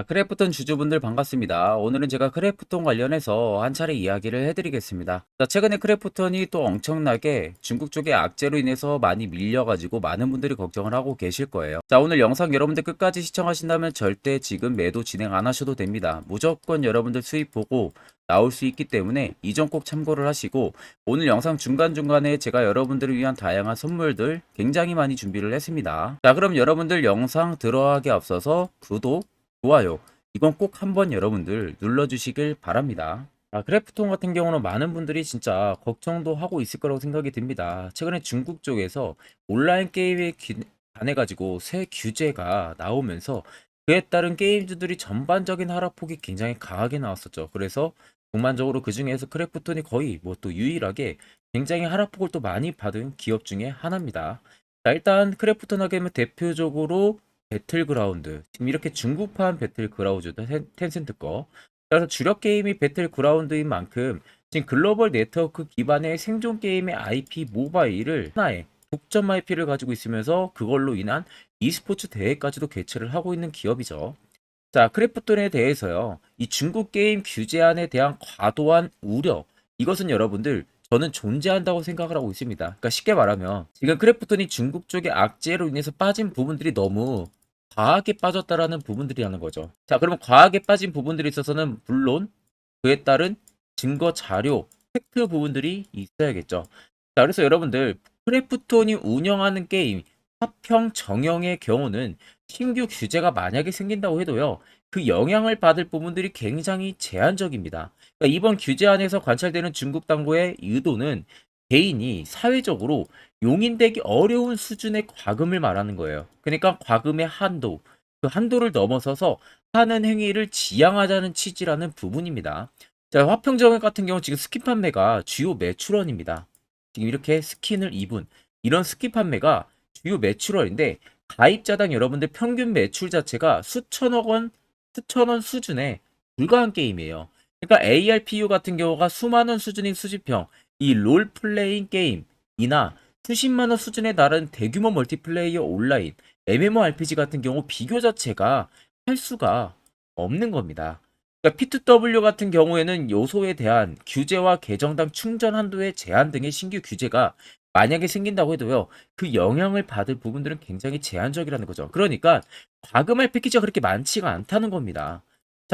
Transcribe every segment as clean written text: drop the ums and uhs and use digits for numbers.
크래프톤 주주분들 반갑습니다. 오늘은 제가 크래프톤 관련해서 한 차례 이야기를 해드리겠습니다. 최근에 크래프톤이 또 엄청나게 중국 쪽의 악재로 인해서 많이 밀려가지고 많은 분들이 걱정을 하고 계실 거예요. 오늘 영상 여러분들 끝까지 시청하신다면 절대 지금 매도 진행 안 하셔도 됩니다. 무조건 여러분들 수익 보고 나올 수 있기 때문에 이 점 꼭 참고를 하시고, 오늘 영상 중간중간에 제가 여러분들을 위한 다양한 선물들 굉장히 많이 준비를 했습니다. 그럼 여러분들 영상 들어가기 앞서서 구독, 좋아요. 이건 꼭 한번 여러분들 눌러주시길 바랍니다. 크래프톤 같은 경우는 많은 분들이 진짜 걱정도 하고 있을 거라고 생각이 듭니다. 최근에 중국 쪽에서 온라인 게임에 관해가지고 새 규제가 나오면서 그에 따른 게임주들이 전반적인 하락폭이 굉장히 강하게 나왔었죠. 그래서 전반적으로 그 중에서 크래프톤이 거의 뭐 또 유일하게 굉장히 하락폭을 또 많이 받은 기업 중에 하나입니다. 일단 크래프톤 하게 되면 대표적으로 배틀그라운드, 지금 이렇게 중국판 배틀그라운드 텐센트 거, 그래서 주력 게임이 배틀그라운드인 만큼 지금 글로벌 네트워크 기반의 생존 게임의 IP 모바일을 하나의 독점 IP를 가지고 있으면서 그걸로 인한 e스포츠 대회까지도 개최를 하고 있는 기업이죠. 크래프톤에 대해서요, 이 중국 게임 규제안에 대한 과도한 우려, 이것은 여러분들 저는 존재한다고 생각을 하고 있습니다. 그러니까 쉽게 말하면 지금 크래프톤이 중국 쪽의 악재로 인해서 빠진 부분들이 너무 과하게 빠졌다라는 부분들이라는 거죠. 그러면 과하게 빠진 부분들이 있어서는 물론 그에 따른 증거 자료, 팩트 부분들이 있어야겠죠. 그래서 여러분들 크래프톤이 운영하는 게임 화평 정형의 경우는 신규 규제가 만약에 생긴다고 해도요, 그 영향을 받을 부분들이 굉장히 제한적입니다. 그러니까 이번 규제안에서 관찰되는 중국 당국의 의도는 개인이 사회적으로 용인되기 어려운 수준의 과금을 말하는 거예요. 그러니까 과금의 한도, 그 한도를 넘어서서 하는 행위를 지양하자는 취지라는 부분입니다. 화평정액 같은 경우 지금 스킨 판매가 주요 매출원입니다. 지금 이렇게 스킨을 입은 이런 스킨 판매가 주요 매출원인데, 가입자당 여러분들 평균 매출 자체가 수천 원 수준에 불과한 게임이에요. 그러니까 ARPU 같은 경우가 수만 원 수준인 수집형 이 롤플레잉 게임이나 수십만 원 수준에 달하는 대규모 멀티플레이어 온라인 MMORPG 같은 경우 비교 자체가 할 수가 없는 겁니다. 그러니까 P2W 같은 경우에는 요소에 대한 규제와 계정당 충전 한도의 제한 등의 신규 규제가 만약에 생긴다고 해도요, 그 영향을 받을 부분들은 굉장히 제한적이라는 거죠. 그러니까 과금할 패키지가 그렇게 많지가 않다는 겁니다.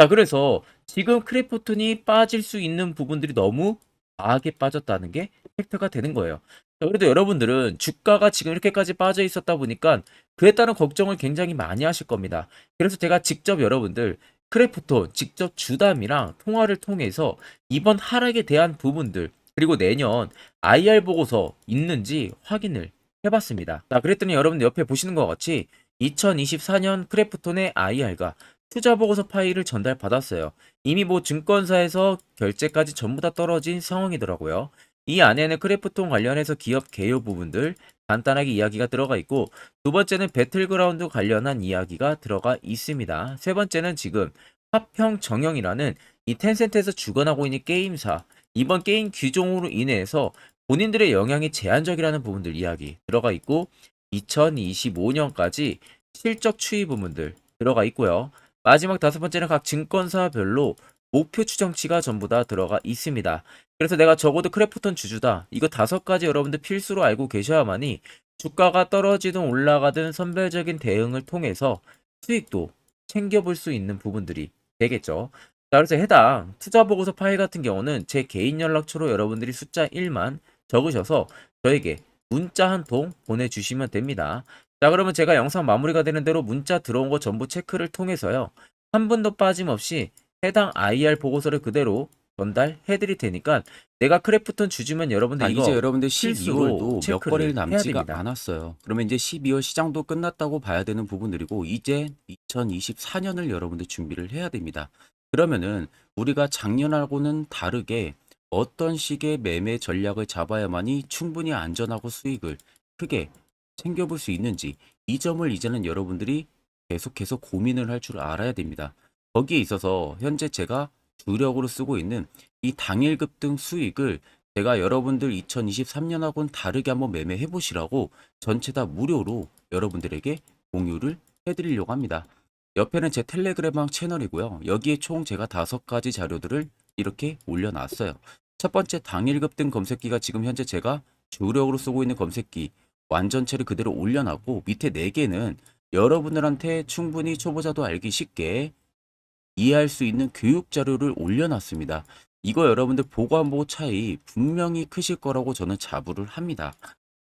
그래서 지금 크래프톤이 빠질 수 있는 부분들이 너무 과하게 빠졌다는 게 팩트가 되는 거예요. 그래도 여러분들은 주가가 지금 이렇게까지 빠져 있었다 보니까 그에 따른 걱정을 굉장히 많이 하실 겁니다. 그래서 제가 직접 여러분들 크래프톤 직접 주담이랑 통화를 통해서 이번 하락에 대한 부분들, 그리고 내년 IR 보고서 있는지 확인을 해봤습니다. 그랬더니 여러분들 옆에 보시는 것 같이 2024년 크래프톤의 IR과 투자 보고서 파일을 전달받았어요. 이미 뭐 증권사에서 결제까지 전부 다 떨어진 상황이더라고요. 이 안에는 크래프톤 관련해서 기업 개요 부분들 간단하게 이야기가 들어가 있고, 두 번째는 배틀그라운드 관련한 이야기가 들어가 있습니다. 세 번째는 지금 화평 정형이라는 이 텐센트에서 주관하고 있는 게임사, 이번 게임 규정으로 인해서 본인들의 영향이 제한적이라는 부분들 이야기 들어가 있고, 2025년까지 실적 추이 부분들 들어가 있고요. 마지막 다섯 번째는 각 증권사별로 목표 추정치가 전부 다 들어가 있습니다. 그래서 내가 적어도 크래프톤 주주다, 이거 다섯 가지 여러분들 필수로 알고 계셔야만이 주가가 떨어지든 올라가든 선별적인 대응을 통해서 수익도 챙겨볼 수 있는 부분들이 되겠죠. 그래서 해당 투자 보고서 파일 같은 경우는 제 개인 연락처로 여러분들이 숫자 1만 적으셔서 저에게 문자 한 통 보내주시면 됩니다. 그러면 제가 영상 마무리가 되는 대로 문자 들어온 거 전부 체크를 통해서요, 한 분도 빠짐없이 해당 IR 보고서를 그대로 전달해 드릴 테니까, 내가 크래프톤 주주면 여러분들 이제 이거 여러분들 필수로 12월도 몇 체크를 거래일 해야 남지가 됩니다. 않았어요. 그러면 이제 12월 시장도 끝났다고 봐야 되는 부분들이고, 이제 2024년을 여러분들 준비를 해야 됩니다. 그러면은 우리가 작년하고는 다르게 어떤 식의 매매 전략을 잡아야만이 충분히 안전하고 수익을 크게 챙겨볼 수 있는지, 이 점을 이제는 여러분들이 계속해서 고민을 할 줄 알아야 됩니다. 거기에 있어서 현재 제가 주력으로 쓰고 있는 이 당일 급등 수익을 제가 여러분들 2023년하고는 다르게 한번 매매해 보시라고 전체 다 무료로 여러분들에게 공유를 해드리려고 합니다. 옆에는 제 텔레그램방 채널이고요. 여기에 총 제가 5가지 자료들을 이렇게 올려놨어요. 첫 번째 당일 급등 검색기가 지금 현재 제가 주력으로 쓰고 있는 검색기 완전체를 그대로 올려놨고, 밑에 4개는 여러분들한테 충분히 초보자도 알기 쉽게 이해할 수 있는 교육 자료를 올려놨습니다. 이거 여러분들 보고 안 보고 차이 분명히 크실 거라고 저는 자부를 합니다.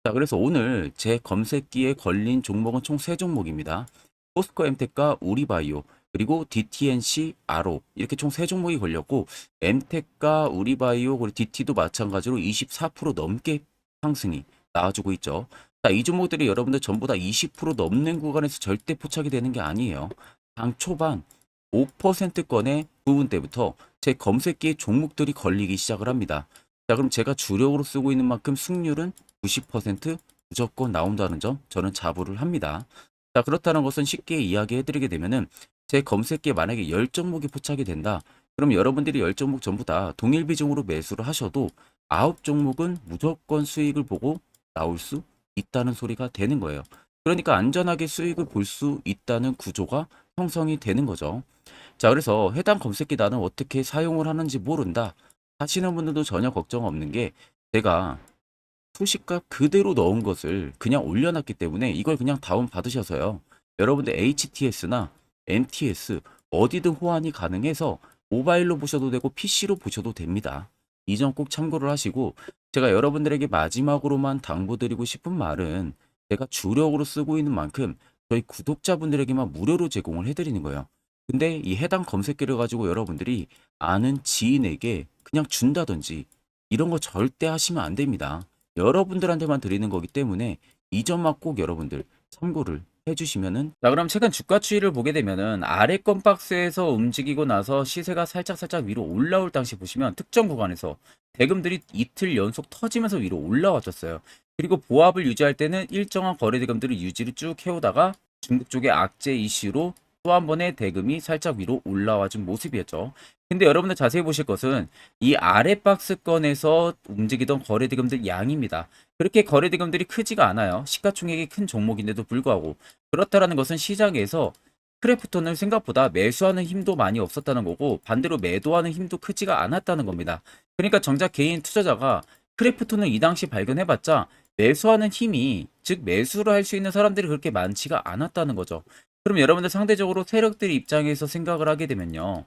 자, 그래서 오늘 제 검색기에 걸린 종목은 총 3종목입니다. 포스코 엠텍과 우리바이오, 그리고 DTNC 아로, 이렇게 총 3종목이 걸렸고, 엠텍과 우리바이오 그리고 DT도 마찬가지로 24% 넘게 상승이 나와주고 있죠. 자, 이 종목들이 여러분들 전부 다 20% 넘는 구간에서 절대 포착이 되는 게 아니에요. 당 초반 5%권의 부분대부터 제 검색기에 종목들이 걸리기 시작을 합니다. 자, 그럼 제가 주력으로 쓰고 있는 만큼 승률은 90% 무조건 나온다는 점 저는 자부를 합니다. 자, 그렇다는 것은 쉽게 이야기해 드리게 되면은, 제 검색기에 만약에 10종목이 포착이 된다. 그럼 여러분들이 10종목 전부 다 동일 비중으로 매수를 하셔도 9종목은 무조건 수익을 보고 나올 수 있다는 소리가 되는 거예요. 그러니까 안전하게 수익을 볼 수 있다는 구조가 형성이 되는 거죠. 자, 그래서 해당 검색기 나는 어떻게 사용을 하는지 모른다 하시는 분들도 전혀 걱정 없는 게, 제가 소식값 그대로 넣은 것을 그냥 올려놨기 때문에 이걸 그냥 다운 받으셔서요. 여러분들 HTS나 MTS 어디든 호환이 가능해서 모바일로 보셔도 되고 PC로 보셔도 됩니다. 이 점 꼭 참고를 하시고, 제가 여러분들에게 마지막으로만 당부드리고 싶은 말은, 제가 주력으로 쓰고 있는 만큼 저희 구독자분들에게만 무료로 제공을 해드리는 거예요. 근데 이 해당 검색기를 가지고 여러분들이 아는 지인에게 그냥 준다든지 이런 거 절대 하시면 안 됩니다. 여러분들한테만 드리는 거기 때문에 이 점만 꼭 여러분들 참고를 해주시면은. 자, 그럼 최근 주가 추이를 보게 되면은 아래권 박스에서 움직이고 나서 시세가 살짝 위로 올라올 당시 보시면 특정 구간에서 대금들이 이틀 연속 터지면서 위로 올라왔었어요. 그리고 보합을 유지할 때는 일정한 거래 대금들을 유지를 쭉 해오다가 중국 쪽의 악재 이슈로 또 한 번의 대금이 살짝 위로 올라와 준 모습이었죠. 근데 여러분들 자세히 보실 것은 이 아래 박스권에서 움직이던 거래 대금들 양입니다. 그렇게 거래 대금들이 크지가 않아요. 시가총액이 큰 종목인데도 불구하고. 그렇다라는 것은 시장에서 크래프톤을 생각보다 매수하는 힘도 많이 없었다는 거고, 반대로 매도하는 힘도 크지가 않았다는 겁니다. 그러니까 정작 개인 투자자가 크래프톤을 이 당시 발견해봤자 매수하는 힘이, 즉 매수를 할 수 있는 사람들이 그렇게 많지가 않았다는 거죠. 그럼 여러분들 상대적으로 세력들 입장에서 생각을 하게 되면요,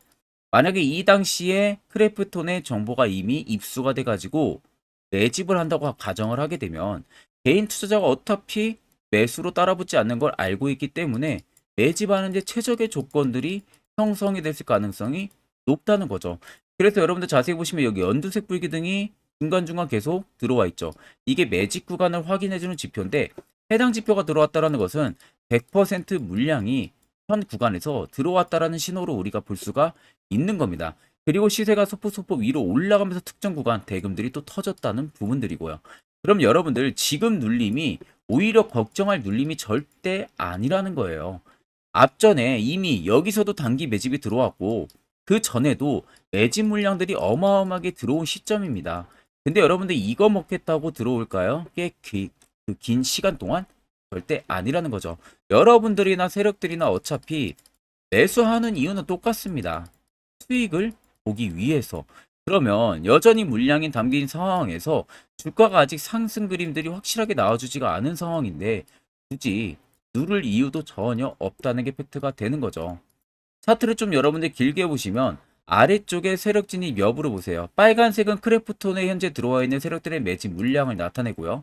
만약에 이 당시에 크래프톤의 정보가 이미 입수가 돼가지고 매집을 한다고 가정을 하게 되면, 개인 투자자가 어차피 매수로 따라붙지 않는 걸 알고 있기 때문에 매집하는데 최적의 조건들이 형성이 됐을 가능성이 높다는 거죠. 그래서 여러분들 자세히 보시면 여기 연두색 불기둥이 중간중간 계속 들어와 있죠. 이게 매집 구간을 확인해주는 지표인데, 해당 지표가 들어왔다는 것은 100% 물량이 현 구간에서 들어왔다라는 신호로 우리가 볼 수가 있는 겁니다. 그리고 시세가 소폭소폭 위로 올라가면서 특정 구간 대금들이 또 터졌다는 부분들이고요. 그럼 여러분들 지금 눌림이 오히려 걱정할 눌림이 절대 아니라는 거예요. 앞전에 이미 여기서도 단기 매집이 들어왔고, 그 전에도 매집 물량들이 어마어마하게 들어온 시점입니다. 근데 여러분들 이거 먹겠다고 들어올까요? 긴 시간 동안? 절대 아니라는 거죠. 여러분들이나 세력들이나 어차피 매수하는 이유는 똑같습니다. 수익을 보기 위해서. 그러면 여전히 물량이 담긴 상황에서 주가가 아직 상승 그림들이 확실하게 나와주지가 않은 상황인데 굳이 누를 이유도 전혀 없다는 게 팩트가 되는 거죠. 차트를 좀 여러분들 길게 보시면 아래쪽에 세력 진입 여부를 보세요. 빨간색은 크래프톤에 현재 들어와 있는 세력들의 매집 물량을 나타내고요.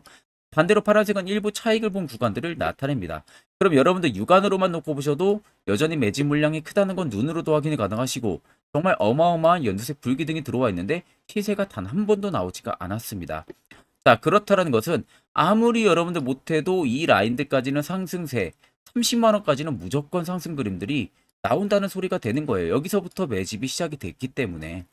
반대로 파란색은 일부 차익을 본 구간들을 나타냅니다. 그럼 여러분들 육안으로만 놓고 보셔도 여전히 매집 물량이 크다는 건 눈으로도 확인이 가능하시고, 정말 어마어마한 연두색 불기둥이 들어와 있는데 시세가 단 한 번도 나오지가 않았습니다. 자, 그렇다는 것은 아무리 여러분들 못해도 이 라인들까지는 상승세, 30만 원까지는 무조건 상승 그림들이 나온다는 소리가 되는 거예요. 여기서부터 매집이 시작이 됐기 때문에.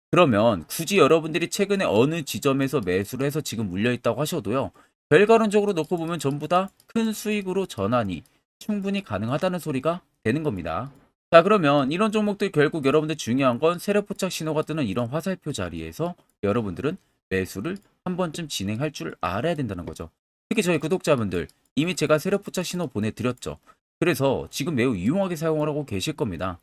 그러면 굳이 여러분들이 최근에 어느 지점에서 매수를 해서 지금 물려 있다고 하셔도요, 결과론적으로 놓고 보면 전부 다 큰 수익으로 전환이 충분히 가능하다는 소리가 되는 겁니다. 자, 그러면 이런 종목들 결국 여러분들 중요한 건 세력 포착 신호가 뜨는 이런 화살표 자리에서 여러분들은 매수를 한 번쯤 진행할 줄 알아야 된다는 거죠. 특히 저희 구독자분들, 이미 제가 세력 포착 신호 보내드렸죠. 그래서 지금 매우 유용하게 사용을 하고 계실 겁니다.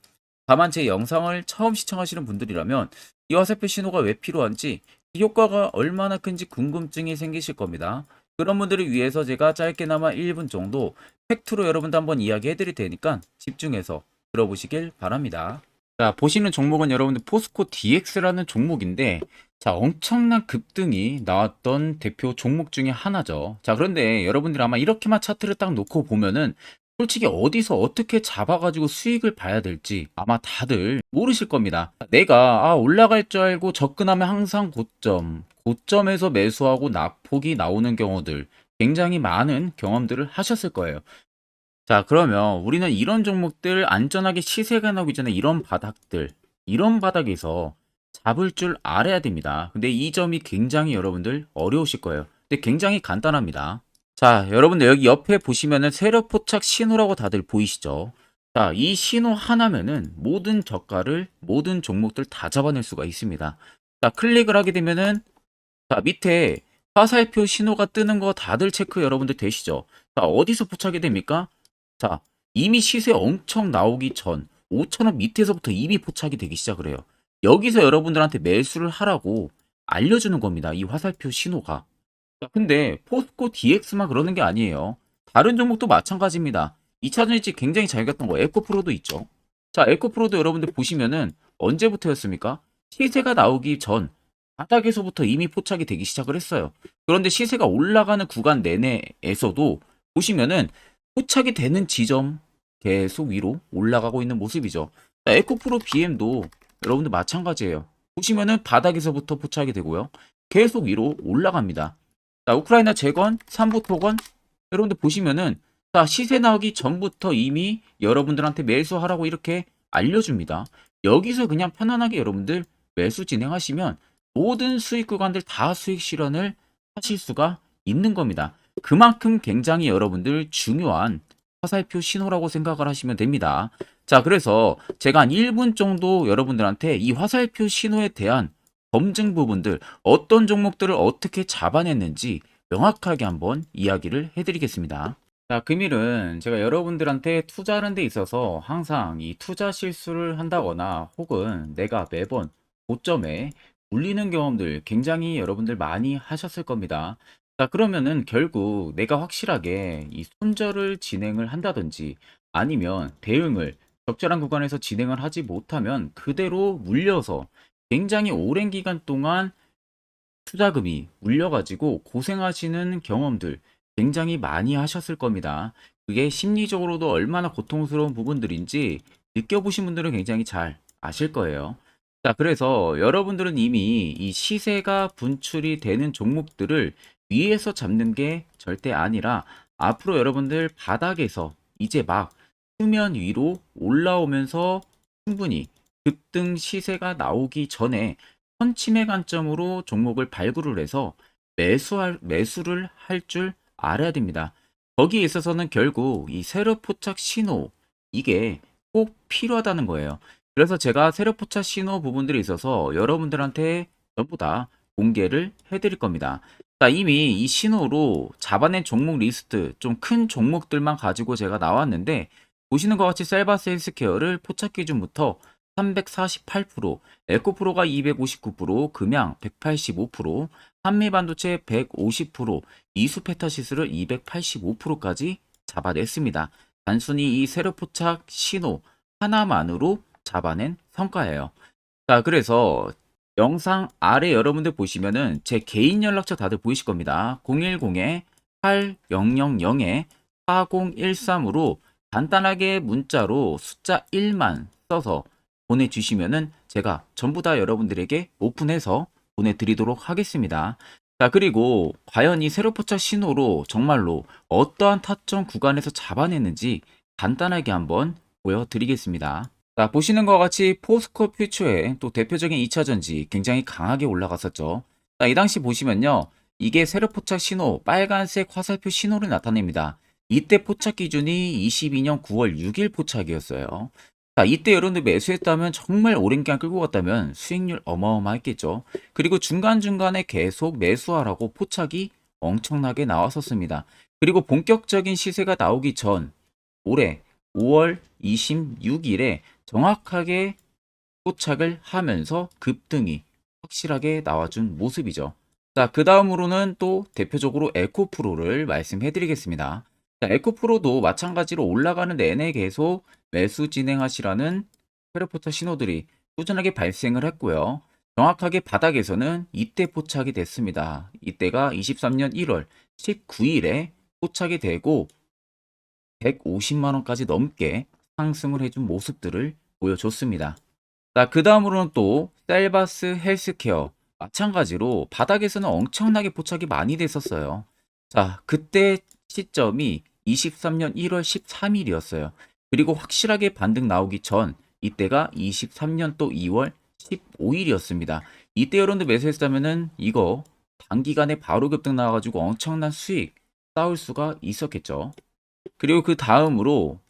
다만 제 영상을 처음 시청하시는 분들이라면 이 화살표 신호가 왜 필요한지, 이 효과가 얼마나 큰지 궁금증이 생기실 겁니다. 그런 분들을 위해서 제가 짧게나마 1분 정도 팩트로 여러분도 한번 이야기해 드릴 테니까 집중해서 들어보시길 바랍니다. 자, 보시는 종목은 여러분들 포스코 DX라는 종목인데, 자, 엄청난 급등이 나왔던 대표 종목 중에 하나죠. 자, 그런데 여러분들 아마 이렇게만 차트를 딱 놓고 보면은 솔직히 어디서 어떻게 잡아가지고 수익을 봐야 될지 아마 다들 모르실 겁니다. 내가 올라갈 줄 알고 접근하면 항상 고점에서 매수하고 낙폭이 나오는 경우들 굉장히 많은 경험들을 하셨을 거예요. 자, 그러면 우리는 이런 종목들 안전하게 시세가 나오기 전에 이런 바닥에서 잡을 줄 알아야 됩니다. 근데 이 점이 굉장히 여러분들 어려우실 거예요. 근데 굉장히 간단합니다. 자, 여러분들 여기 옆에 보시면은 세력 포착 신호라고 다들 보이시죠? 자, 이 신호 하나면은 모든 저가를, 모든 종목들 다 잡아낼 수가 있습니다. 자, 클릭을 하게 되면은, 자, 밑에 화살표 신호가 뜨는 거 다들 체크 여러분들 되시죠? 자, 어디서 포착이 됩니까? 자, 이미 시세 엄청 나오기 전 5,000원 밑에서부터 이미 포착이 되기 시작을 해요. 여기서 여러분들한테 매수를 하라고 알려주는 겁니다. 이 화살표 신호가. 자, 근데 포스코 DX만 그러는 게 아니에요. 다른 종목도 마찬가지입니다. 2차 전지 굉장히 잘 갔던 거 에코프로도 있죠. 자, 에코프로도 여러분들 보시면은 언제부터였습니까? 시세가 나오기 전 바닥에서부터 이미 포착이 되기 시작을 했어요. 그런데 시세가 올라가는 구간 내내에서도 보시면은 포착이 되는 지점 계속 위로 올라가고 있는 모습이죠. 자, 에코프로 BM도 여러분들 마찬가지예요. 보시면은 바닥에서부터 포착이 되고요. 계속 위로 올라갑니다. 자, 우크라이나 재건, 삼부 토건, 여러분들 보시면은 자, 시세 나오기 전부터 이미 여러분들한테 매수하라고 이렇게 알려줍니다. 여기서 그냥 편안하게 여러분들 매수 진행하시면 모든 수익 구간들 다 수익 실현을 하실 수가 있는 겁니다. 그만큼 굉장히 여러분들 중요한 화살표 신호라고 생각을 하시면 됩니다. 자, 그래서 제가 한 1분 정도 여러분들한테 이 화살표 신호에 대한 검증 부분들, 어떤 종목들을 어떻게 잡아냈는지 명확하게 한번 이야기를 해드리겠습니다. 자, 금일은 제가 여러분들한테 투자하는 데 있어서 항상 이 투자 실수를 한다거나 혹은 내가 매번 고점에 물리는 경험들 굉장히 여러분들 많이 하셨을 겁니다. 자, 그러면은 결국 내가 확실하게 이 손절을 진행을 한다든지 아니면 대응을 적절한 구간에서 진행을 하지 못하면 그대로 물려서 굉장히 오랜 기간 동안 투자금이 물려가지고 고생하시는 경험들 굉장히 많이 하셨을 겁니다. 그게 심리적으로도 얼마나 고통스러운 부분들인지 느껴보신 분들은 굉장히 잘 아실 거예요. 자, 그래서 여러분들은 이미 이 시세가 분출이 되는 종목들을 위에서 잡는 게 절대 아니라 앞으로 여러분들 바닥에서 이제 막 수면 위로 올라오면서 충분히 급등 시세가 나오기 전에 선침해 관점으로 종목을 발굴을 해서 매수를 할 줄 알아야 됩니다. 거기에 있어서는 결국 이 세력 포착 신호 이게 꼭 필요하다는 거예요. 그래서 제가 세력 포착 신호 부분들이 있어서 여러분들한테 전부 다 공개를 해드릴 겁니다. 자, 이미 이 신호로 잡아낸 종목 리스트 좀 큰 종목들만 가지고 제가 나왔는데 보시는 것 같이 셀바스 헬스케어를 포착 기준부터 348%, 에코프로가 259%, 금양 185%, 한미반도체 150%, 이수페타시스를 285%까지 잡아냈습니다. 단순히 이 세력 포착 신호 하나만으로 잡아낸 성과예요. 자, 그래서 영상 아래 여러분들 보시면은 제 개인 연락처 다들 보이실 겁니다. 010-8000-4013으로 간단하게 문자로 숫자 1만 써서 보내주시면은 제가 전부 다 여러분들에게 오픈해서 보내드리도록 하겠습니다. 자, 그리고 과연 이 세로포착 신호로 정말로 어떠한 타점 구간에서 잡아냈는지 간단하게 한번 보여드리겠습니다. 자, 보시는 것 같이 포스코 퓨처의 또 대표적인 2차전지 굉장히 강하게 올라갔었죠. 자, 이 당시 보시면요. 이게 세력포착 신호, 빨간색 화살표 신호를 나타냅니다. 이때 포착 기준이 22년 9월 6일 포착이었어요. 자, 이때 여러분들 매수했다면 정말 오랜 기간 끌고 갔다면 수익률 어마어마했겠죠. 그리고 중간중간에 계속 매수하라고 포착이 엄청나게 나왔었습니다. 그리고 본격적인 시세가 나오기 전 올해 5월 26일에 정확하게 포착을 하면서 급등이 확실하게 나와준 모습이죠. 자, 그 다음으로는 또 대표적으로 에코프로를 말씀해 드리겠습니다. 자, 에코프로도 마찬가지로 올라가는 내내 계속 매수 진행하시라는 페르포터 신호들이 꾸준하게 발생을 했고요. 정확하게 바닥에서는 이때 포착이 됐습니다. 이때가 23년 1월 19일에 포착이 되고 150만 원까지 넘게 상승을 해준 모습들을 보여줬습니다. 자, 그 다음으로는 또 셀바스 헬스케어 마찬가지로 바닥에서는 엄청나게 포착이 많이 됐었어요. 자, 그때 시점이 23년 1월 13일이었어요. 그리고 확실하게 반등 나오기 전 이때가 23년 또 2월 15일이었습니다. 이때 여러분들 매수했다면은 이거 단기간에 바로 급등 나와가지고 엄청난 수익 쌓을 수가 있었겠죠. 그리고 그 다음으로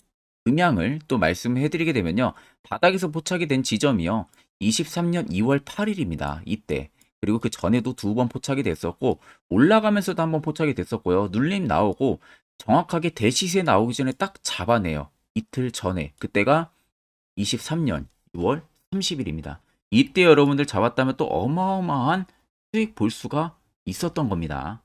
음향을 또 말씀해 드리게 되면요. 바닥에서 포착이 된 지점이요. 23년 2월 8일입니다. 이때. 그리고 그 전에도 두 번 포착이 됐었고 올라가면서도 한 번 포착이 됐었고요. 눌림 나오고 정확하게 대시세 나오기 전에 딱 잡아내요. 이틀 전에. 그때가 23년 6월 30일입니다. 이때 여러분들 잡았다면 또 어마어마한 수익 볼 수가 있었던 겁니다.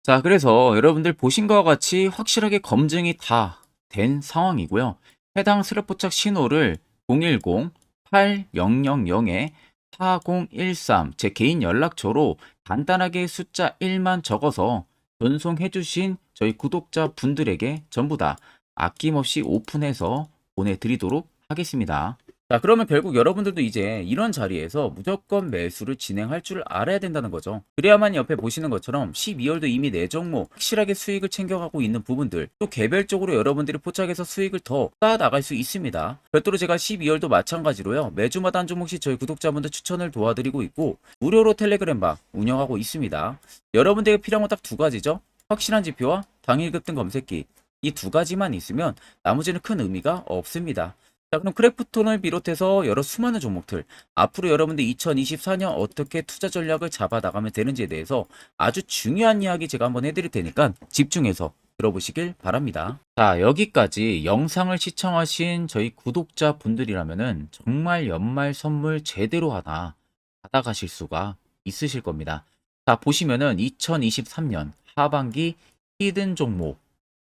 자, 그래서 여러분들 보신 것과 같이 확실하게 검증이 다 된 상황이고요. 해당 스랩포착 신호를 010-8000-4013 제 개인 연락처로 간단하게 숫자 1만 적어서 전송해 주신 저희 구독자 분들에게 전부 다 아낌없이 오픈해서 보내드리도록 하겠습니다. 자, 그러면 결국 여러분들도 이제 이런 자리에서 무조건 매수를 진행할 줄 알아야 된다는 거죠. 그래야만 옆에 보시는 것처럼 12월도 이미 내 종목 확실하게 수익을 챙겨가고 있는 부분들, 또 개별적으로 여러분들이 포착해서 수익을 더 쌓아 나갈 수 있습니다. 별도로 제가 12월도 마찬가지로요. 매주마다 한 종목씩 저희 구독자분들 추천을 도와드리고 있고 무료로 텔레그램방 운영하고 있습니다. 여러분들에게 필요한 건 딱 두 가지죠. 확실한 지표와 당일 급등 검색기. 이 두 가지만 있으면 나머지는 큰 의미가 없습니다. 자, 그럼 크래프톤을 비롯해서 여러 수많은 종목들, 앞으로 여러분들 2024년 어떻게 투자 전략을 잡아 나가면 되는지에 대해서 아주 중요한 이야기 제가 한번 해드릴 테니까 집중해서 들어보시길 바랍니다. 자, 여기까지 영상을 시청하신 저희 구독자 분들이라면은 정말 연말 선물 제대로 하나 받아가실 수가 있으실 겁니다. 자, 보시면은 2023년 하반기 히든 종목,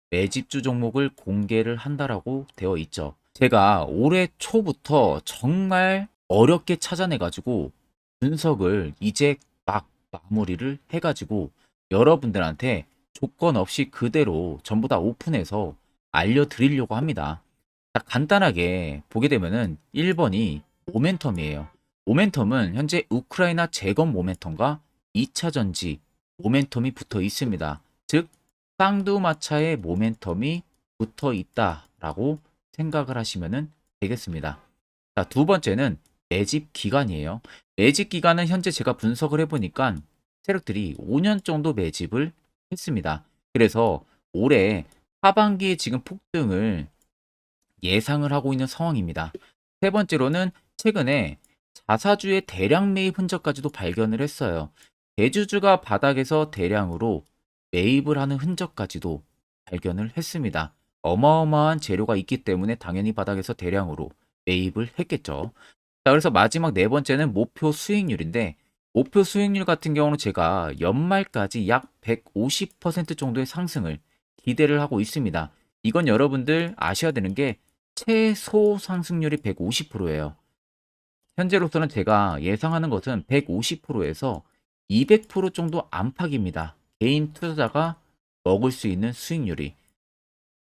매집주 종목을 공개를 한다라고 되어 있죠. 제가 올해 초부터 정말 어렵게 찾아내가지고 분석을 이제 막 마무리를 해가지고 여러분들한테 조건 없이 그대로 전부 다 오픈해서 알려드리려고 합니다. 자, 간단하게 보게 되면은 1번이 모멘텀이에요. 모멘텀은 현재 우크라이나 재건 모멘텀과 2차 전지 모멘텀이 붙어 있습니다. 즉, 쌍두마차의 모멘텀이 붙어 있다라고 생각을 하시면 되겠습니다. 자, 두 번째는 매집 기간이에요. 매집 기간은 현재 제가 분석을 해보니까 세력들이 5년 정도 매집을 했습니다. 그래서 올해 하반기에 지금 폭등을 예상을 하고 있는 상황입니다. 세 번째로는 최근에 자사주의 대량 매입 흔적까지도 발견을 했어요. 대주주가 바닥에서 대량으로 매입을 하는 흔적까지도 발견을 했습니다. 어마어마한 재료가 있기 때문에 당연히 바닥에서 대량으로 매입을 했겠죠. 자, 그래서 마지막 네 번째는 목표 수익률인데, 목표 수익률 같은 경우는 제가 연말까지 약 150% 정도의 상승을 기대를 하고 있습니다. 이건 여러분들 아셔야 되는 게 최소 상승률이 150%예요. 현재로서는 제가 예상하는 것은 150%에서 200% 정도 안팎입니다. 개인 투자자가 먹을 수 있는 수익률이.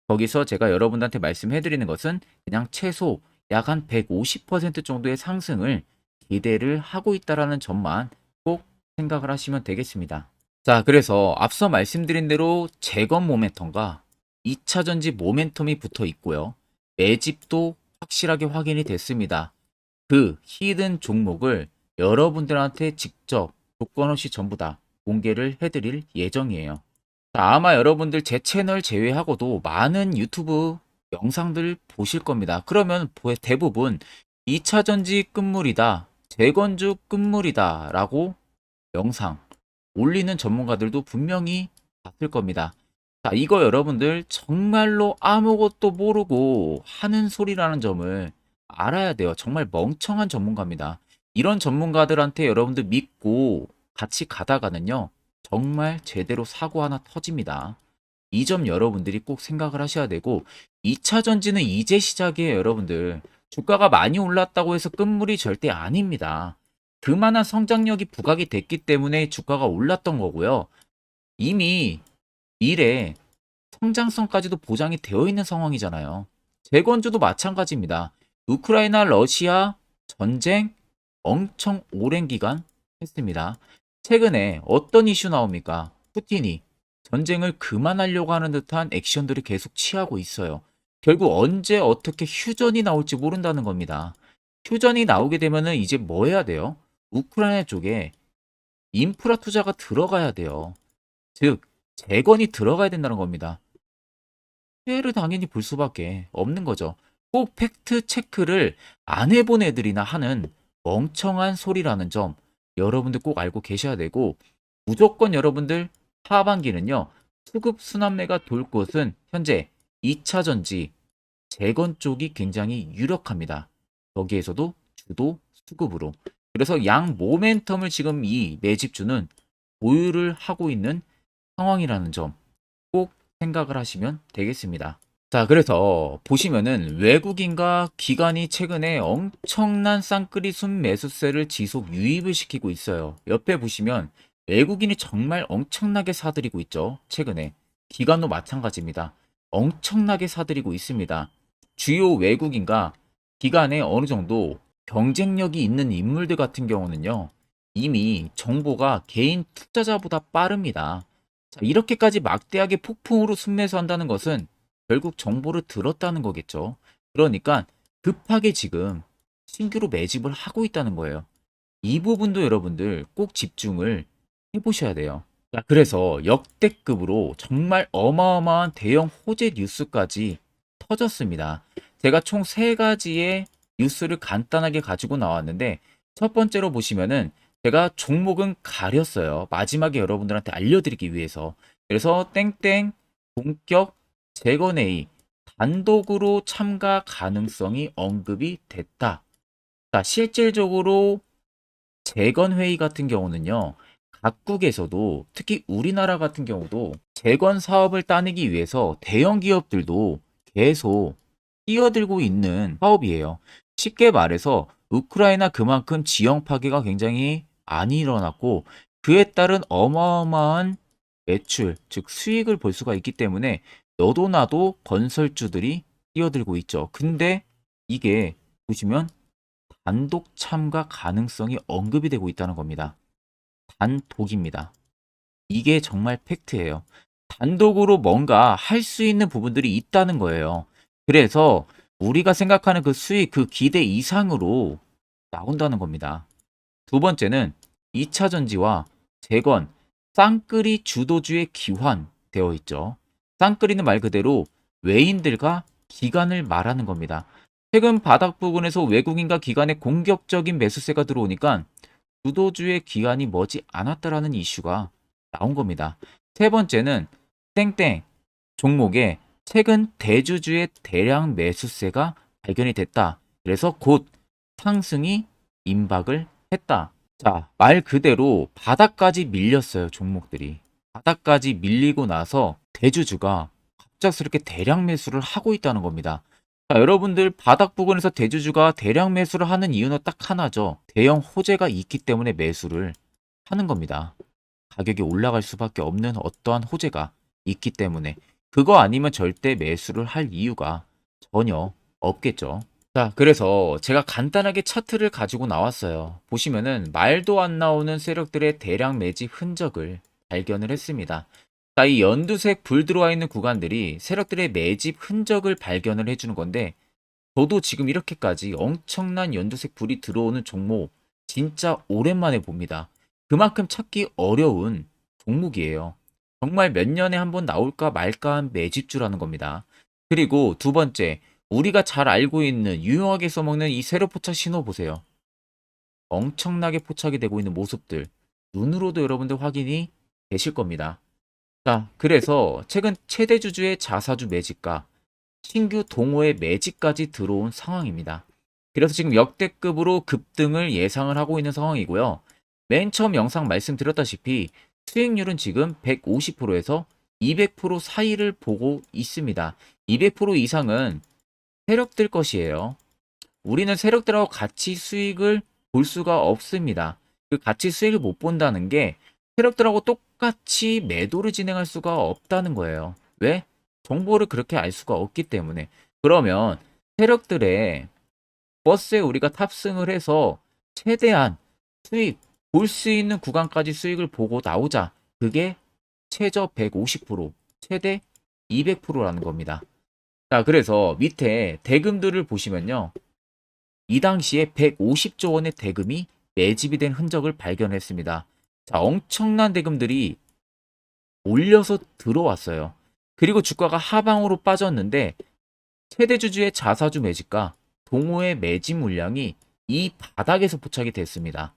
거기서 제가 여러분들한테 말씀해 드리는 것은 그냥 최소 약 한 150% 정도의 상승을 기대를 하고 있다라는 점만 꼭 생각을 하시면 되겠습니다. 자, 그래서 앞서 말씀드린 대로 재건 모멘텀과 2차 전지 모멘텀이 붙어 있고요. 매집도 확실하게 확인이 됐습니다. 그 히든 종목을 여러분들한테 직접 조건 없이 전부 다 공개를 해드릴 예정이에요. 자, 아마 여러분들 제 채널 제외하고도 많은 유튜브 영상들 보실 겁니다. 그러면 대부분 2차 전지 끝물이다, 재건주 끝물이다 라고 영상 올리는 전문가들도 분명히 봤을 겁니다. 자, 이거 여러분들 정말로 아무것도 모르고 하는 소리라는 점을 알아야 돼요. 정말 멍청한 전문가입니다. 이런 전문가들한테 여러분들 믿고 같이 가다가는요, 정말 제대로 사고 하나 터집니다. 이 점 여러분들이 꼭 생각을 하셔야 되고, 2차 전지는 이제 시작이에요, 여러분들. 주가가 많이 올랐다고 해서 끝물이 절대 아닙니다. 그만한 성장력이 부각이 됐기 때문에 주가가 올랐던 거고요. 이미 미래 성장성까지도 보장이 되어 있는 상황이잖아요. 재건주도 마찬가지입니다. 우크라이나 러시아 전쟁 엄청 오랜 기간 했습니다. 최근에 어떤 이슈 나옵니까? 푸틴이 전쟁을 그만하려고 하는 듯한 액션들을 계속 취하고 있어요. 결국 언제 어떻게 휴전이 나올지 모른다는 겁니다. 휴전이 나오게 되면은 이제 뭐 해야 돼요? 우크라이나 쪽에 인프라 투자가 들어가야 돼요. 즉, 재건이 들어가야 된다는 겁니다. 피해를 당연히 볼 수밖에 없는 거죠. 꼭 팩트 체크를 안 해본 애들이나 하는 멍청한 소리라는 점 여러분들 꼭 알고 계셔야 되고, 무조건 여러분들 하반기는요, 수급 순환매가 돌 곳은 현재 2차 전지 재건 쪽이 굉장히 유력합니다. 거기에서도 주도 수급으로. 그래서 양 모멘텀을 지금 이 매집주는 보유를 하고 있는 상황이라는 점 꼭 생각을 하시면 되겠습니다. 자, 그래서 보시면은 외국인과 기관이 최근에 엄청난 쌍끌이 순매수세를 지속 유입을 시키고 있어요. 옆에 보시면 외국인이 정말 엄청나게 사들이고 있죠. 최근에. 기관도 마찬가지입니다. 엄청나게 사들이고 있습니다. 주요 외국인과 기관에 어느 정도 경쟁력이 있는 인물들 같은 경우는요, 이미 정보가 개인 투자자보다 빠릅니다. 자, 이렇게까지 막대하게 폭풍으로 순매수한다는 것은 결국 정보를 들었다는 거겠죠. 그러니까 급하게 지금 신규로 매집을 하고 있다는 거예요. 이 부분도 여러분들 꼭 집중을 해보셔야 돼요. 자, 그래서 역대급으로 정말 어마어마한 대형 호재 뉴스까지 터졌습니다. 제가 총 세 가지의 뉴스를 간단하게 가지고 나왔는데, 첫 번째로 보시면은 제가 종목은 가렸어요. 마지막에 여러분들한테 알려드리기 위해서. 그래서 땡땡 본격 재건회의 단독으로 참가 가능성이 언급이 됐다. 자, 실질적으로 재건회의 같은 경우는요, 각국에서도 특히 우리나라 같은 경우도 재건 사업을 따내기 위해서 대형 기업들도 계속 뛰어들고 있는 사업이에요. 쉽게 말해서 우크라이나 그만큼 지형 파괴가 굉장히 많이 일어났고, 그에 따른 어마어마한 매출, 즉 수익을 볼 수가 있기 때문에 너도 나도 건설주들이 뛰어들고 있죠. 근데 이게 보시면 단독 참가 가능성이 언급이 되고 있다는 겁니다. 단독입니다. 이게 정말 팩트예요. 단독으로 뭔가 할 수 있는 부분들이 있다는 거예요. 그래서 우리가 생각하는 그 수익, 그 기대 이상으로 나온다는 겁니다. 두 번째는 2차 전지와 재건, 쌍끌이 주도주의 기환되어 있죠. 쌍끌이는 말 그대로 외인들과 기관을 말하는 겁니다. 최근 바닥 부근에서 외국인과 기관의 공격적인 매수세가 들어오니까 주도주의 기관이 머지 않았다라는 이슈가 나온 겁니다. 세 번째는 땡땡 종목에 최근 대주주의 대량 매수세가 발견이 됐다. 그래서 곧 상승이 임박을 했다. 자, 말 그대로 바닥까지 밀렸어요, 종목들이. 바닥까지 밀리고 나서 대주주가 갑작스럽게 대량 매수를 하고 있다는 겁니다. 자, 여러분들 바닥 부근에서 대주주가 대량 매수를 하는 이유는 딱 하나죠. 대형 호재가 있기 때문에 매수를 하는 겁니다. 가격이 올라갈 수밖에 없는 어떠한 호재가 있기 때문에 그거 아니면 절대 매수를 할 이유가 전혀 없겠죠. 자, 그래서 제가 간단하게 차트를 가지고 나왔어요. 보시면은 말도 안 나오는 세력들의 대량 매집 흔적을 발견을 했습니다. 자, 이 연두색 불 들어와 있는 구간들이 세력들의 매집 흔적을 발견을 해주는 건데, 저도 지금 이렇게까지 엄청난 연두색 불이 들어오는 종목 진짜 오랜만에 봅니다. 그만큼 찾기 어려운 종목이에요. 정말 몇 년에 한 번 나올까 말까 한 매집주라는 겁니다. 그리고 두 번째, 우리가 잘 알고 있는 유용하게 써먹는 이 세로 포착 신호 보세요. 엄청나게 포착이 되고 있는 모습들 눈으로도 여러분들 확인이 되실 겁니다. 자, 그래서 최근 최대 주주의 자사주 매집과 신규 동호회 매집까지 들어온 상황입니다. 그래서 지금 역대급으로 급등을 예상을 하고 있는 상황이고요. 맨 처음 영상 말씀드렸다시피 수익률은 지금 150%에서 200% 사이를 보고 있습니다. 200% 이상은 세력들 것이에요. 우리는 세력들하고 같이 수익을 볼 수가 없습니다. 그 같이 수익을 못 본다는 게 세력들하고 똑같이 매도를 진행할 수가 없다는 거예요. 왜? 정보를 그렇게 알 수가 없기 때문에. 그러면 세력들의 버스에 우리가 탑승을 해서 최대한 수익, 볼 수 있는 구간까지 수익을 보고 나오자. 그게 최저 150%, 최대 200%라는 겁니다. 자, 그래서 밑에 대금들을 보시면요. 이 당시에 150조 원의 대금이 매집이 된 흔적을 발견했습니다. 자, 엄청난 대금들이 몰려서 들어왔어요. 그리고 주가가 하방으로 빠졌는데 최대 주주의 자사주 매집과 동호회 매집 물량이 이 바닥에서 포착이 됐습니다.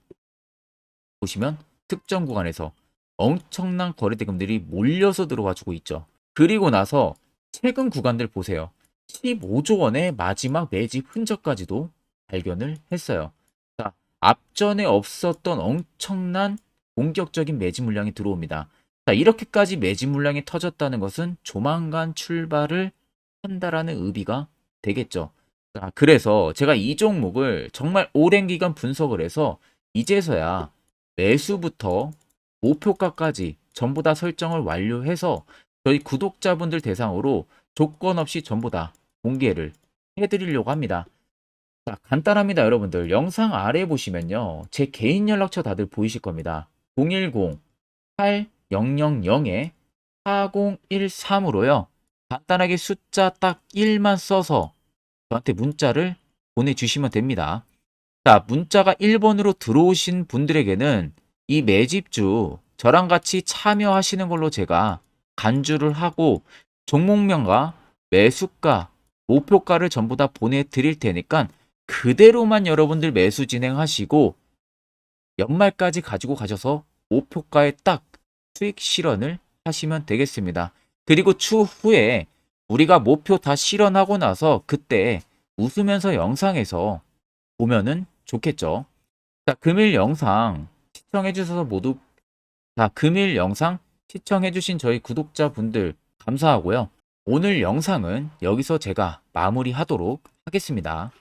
보시면 특정 구간에서 엄청난 거래 대금들이 몰려서 들어와 주고 있죠. 그리고 나서 최근 구간들 보세요. 15조 원의 마지막 매집 흔적까지도 발견을 했어요. 자, 앞전에 없었던 엄청난 공격적인 매집 물량이 들어옵니다. 자, 이렇게까지 매집 물량이 터졌다는 것은 조만간 출발을 한다라는 의미가 되겠죠. 자, 그래서 제가 이 종목을 정말 오랜 기간 분석을 해서 이제서야 매수부터 목표가까지 전부 다 설정을 완료해서 저희 구독자분들 대상으로 조건 없이 전부 다 공개를 해드리려고 합니다. 자, 간단합니다, 여러분들. 영상 아래 보시면요. 제 개인 연락처 다들 보이실 겁니다. 010-8013-4013으로요. 간단하게 숫자 딱 1만 써서 저한테 문자를 보내주시면 됩니다. 자, 문자가 1번으로 들어오신 분들에게는 이 매집주 저랑 같이 참여하시는 걸로 제가 간주를 하고 종목명과 매수가, 목표가를 전부 다 보내드릴 테니까 그대로만 여러분들 매수 진행하시고 연말까지 가지고 가셔서 목표가에 딱 수익 실현을 하시면 되겠습니다. 그리고 추후에 우리가 목표 다 실현하고 나서 그때 웃으면서 영상에서 보면은 좋겠죠. 자, 금일 영상 시청해 주셔서 모두 금일 영상 시청해 주신 저희 구독자분들 감사하고요. 오늘 영상은 여기서 제가 마무리하도록 하겠습니다.